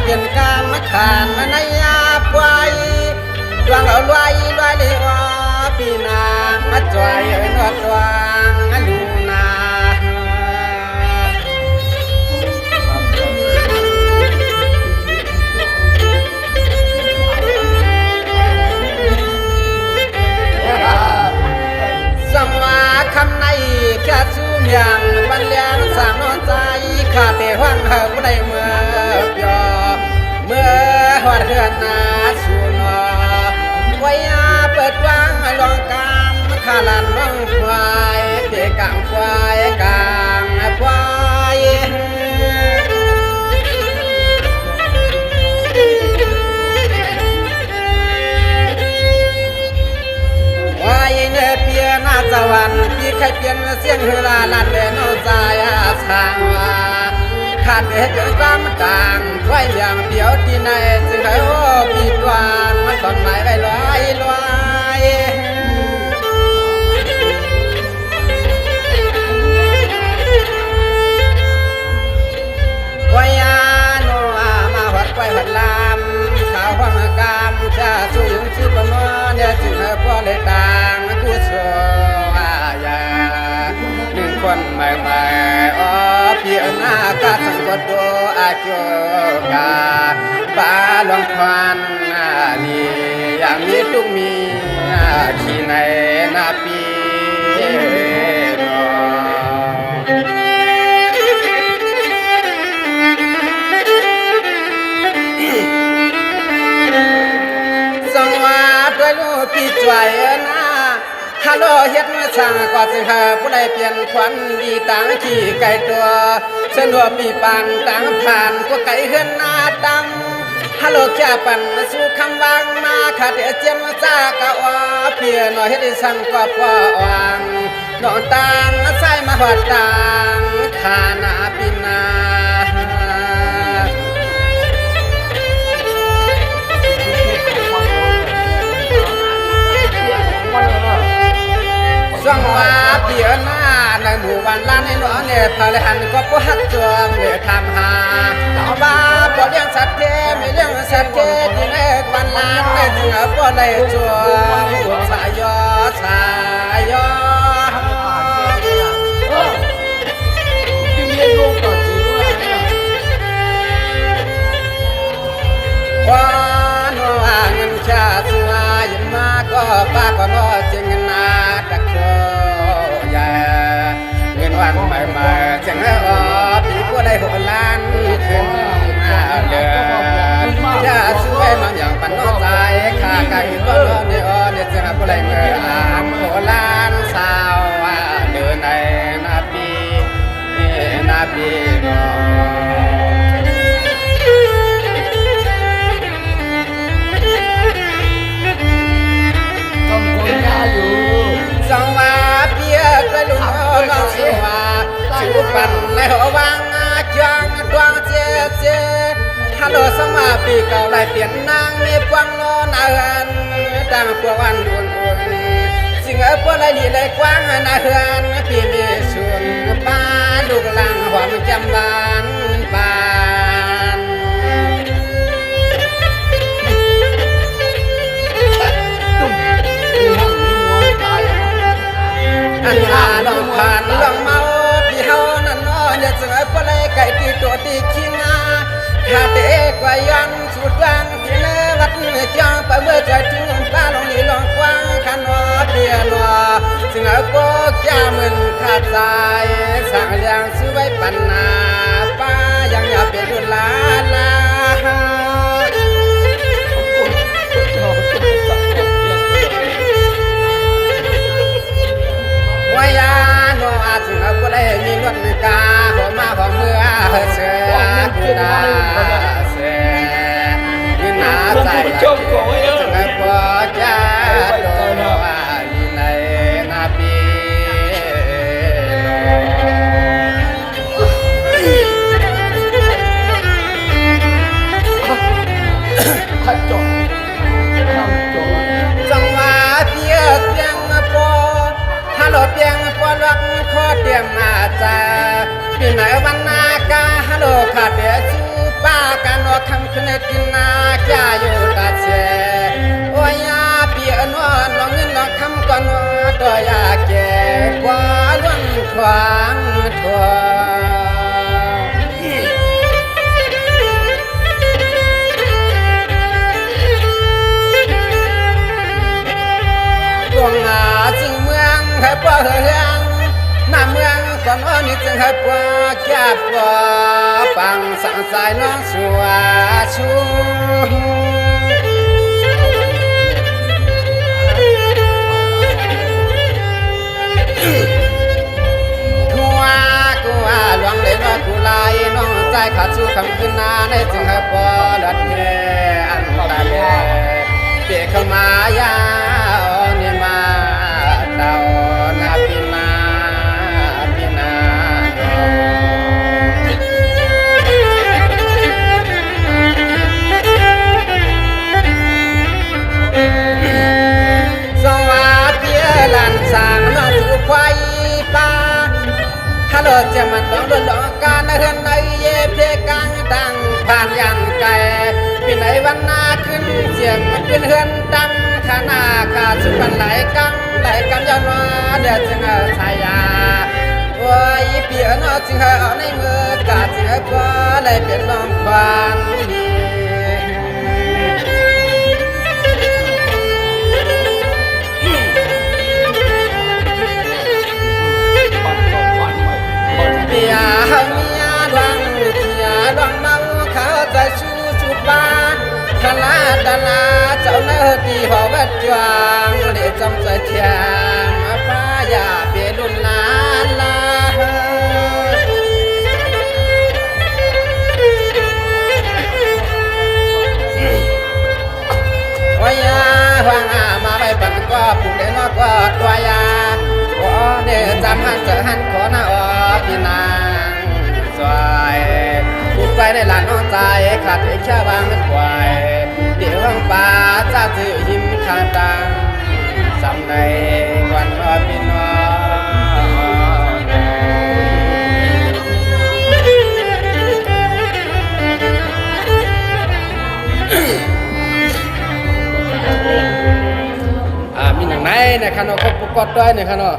เปลี่ยนการมาขานมาในยาปล่อยดวงเอาลอยลอยเลยว่าปีนามาจ่อยนวดดวงลูนาสังว่าคำในแค่สู้เมียงวันเลี้ยงสามนอนใจข้าแต่ห้องเฮาผู้ใดเมื่อยอเมื่อหอดเฮือนนาสูนอไว้เปิดวางให้ลองกามข้าลันน้องควายเด็กกลางควายกลางควายควายเนื้อเปียหน้าสวรรค์พี่ใครเปลี่ยนเสียงเฮลาลันเดนใจสร้างว่าขาดเด็กกล้ามต่างไว้เลี้ยงเดียวที่ไหนจึงได้โอ้ปีดวานมันตอนไหนไว้ลอยลอยไว้ยาโนมาหัดไว้หัดลามข่าวความกามจะสู้ยังชื่อปนเนี่ยจึงให้พ่อเลยต่างกูชัวยาหนึ่งคนใหม่ๆอ๋อพี่หน้ากาสังกตโดอาโจกาปาลองควันนี่อย่างนี้ตุกมีที่ในนาปีสังวาด้วยลูกพี่จ่วยนะฮัลโหลเฮ็ดมาช่างก็สิหาผู้ใดเปลี่ยนควันดีต่างขี้ไก่ตัวสนุกมีปานต่างผ่านก็ไก่เฮือนหน้าดำฮัลโหลแค่ปั่นสู่คำวางมาขาดเจียมจากะว่าเพียหน่อยเฮ็ดสั่งก็พอวางนอนต่างใส่มาหอดต่างขานาปินาสังวาเปียหน้าในหมู่บ้านล้านในหนองเนี่ยพาเลยหันก็ผู้ฮักจวงเนี่ยทำหาเอาบ้าปอเลี้ยงสัตว์เทไม่เลี้ยงสัตว์เทที่ในวันล้านในจึงเอาปอเลยจวงสายยอสายยอว่าโน่เงินชาติวายิมาก็ป้าก็นอจึงนาตะโกยาเงินวันใหม่ๆจังอ๋อปีผู้ใดหัวล้านขึ้นเดือนจะช่วยมันอย่างปันนอใจข้าไก่ก็นอนในอ๋อเนี่ยจะผู้ใดเมื่ออ่านหัวล้านสาวเดินในนาปีนาปีนอสังวาเปียกระลุงน้องสิวาชิวปันในหัววังจังดวงเจเจฮัลโหลสังวาปีเก่าไล่เปลี่ยนนางมีปวงโนนาเฮือนดังพวกวันอุ่นสิ่งพวกไรดีไรกว้างนาเฮือนพี่มีส่วนป้าลูกหลังหอมจำบานบานอันลาลองผ่านลองเมาพี่เฮานั่นน้อเนี่ยจะไอ้ปลายไก่ที่ตัวที่ขี้งาข้าเด็กว่ายันสุดดังที่เนวัดจ้องไปเมื่อใจถึงป้าลองลีลองกว้างขันว่าเดียนัวซึ่งไอ้พวกจ้ามึนขาดใจสั่งเลี้ยงซื้อไว้ปันนาป้ายังอยากเป็นดุลาลาวายาโนอาจึงเอาผู้ใดมีนวดกาหัวมาหัวเมื่อเสือกุดาเสือยินหาใจจึงเอาพอจ้าโดอาลีในนาปีจังหวะเพียเพียงปอฮัลโหลเพียงปอลักข้อเตรียมมาจ้าปีไหนวันนากาฮัลโหลขาดเดียจูป้า การนอคำคืนกินนาแก่อยู่ตาเชโอ้ยาเปียนอนน้องเงินน้องคำก่อนตัวยาแก่กว่าล้วนขวางทั่วดวงอาจึงเมืองให้ป่าเฮืองหน้าเมืองก่อนนี่จึงให้ป่าแก่ป่าปังสังสายน้องชัวชูหลวงเลยน้องกูลายน้องใจขาดชูคำขึ้นนาในจึงให้ปอดัดเทอันตาเล่เปียเข้ามายาเนี่ยมาเต่านาพินาพินาสวัสดีหลานสางน้องสุควายป้าฮัลโหลจะมันร้องร้องการเฮือนในเย็บเพกังดังผ่านยันไก่ปีไหนวันนาขึ้นเสียงมันขึ้นเฮือนดังขานาขาสุกันไหลกังย้อนว่าเดือดจึงชายาโอ้ยเปียนจึงเอาในมือกาจึงกว่าเลยเป็นน้องควันดีเมียดวงเมียดวงเมาเขาจะชูบ้านขลาดลาเจ้าเนื้อที่หอวัดจวงเดี๋ยวจำใจเทียมป้ายาเปียดุนลาลาว่ายาว่างอามาไม่ปันก็ผูกได้นอกก็ตัวยาโอ้เนี่ยจำหันเจอหันขอหน้าออกพี่นางสวยพูดไปในหลานน้องใจขาดแค่บางไม่ไหวเดี๋ยวห้องป่าจะถือหิมขาตังสำในวันรอพี่น้องมีหนังไหนเนี่ยขนมก็ปกติด้วยเนี่ยขนม